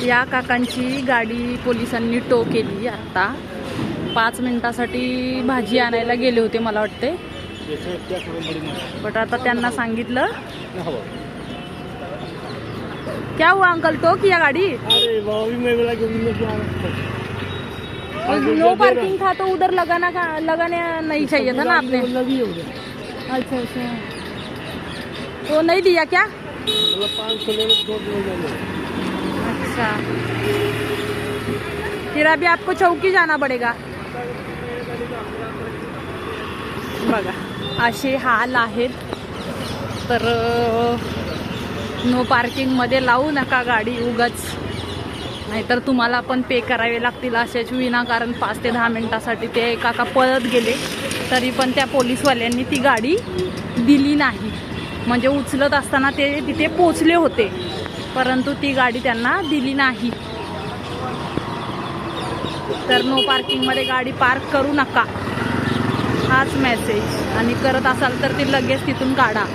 या काकांची गाडी पोलिसांनी टो केली आता. 5 मिनिटासाठी भाजी आणायला गेले होते मला वाटते, बट आता त्यांना सांगितलं. क्या हुआ अंकल, टो किया गाड़ी? नो पार्किंग था तो उधर लगाने नहीं चाहिए था ना आपने? अच्छा अच्छा, तो नहीं दिया क्या? अच्छा, फिर अभी आपको चौकी जाना पड़ेगा. बघा असे हाल आहेत. तर नो पार्किंगमध्ये लावू नका गाडी उगाच, नाहीतर तुम्हाला पण पे करावे लागतील अशाच विनाकारण. 5 ते 10 मिनिटासाठी ते काका पळत गेले, तरी पण त्या पोलीसवाल्यांनी ती गाडी दिली नाही. म्हणजे उचलत असताना ते तिथे पोचले होते, परंतु ती गाडी त्यांना दिली नाही. तर नो पार्किंगमध्ये गाडी पार्क करू नका, हाच मेसेज. आणि करत असाल तर ती लगेच तिथून काढा.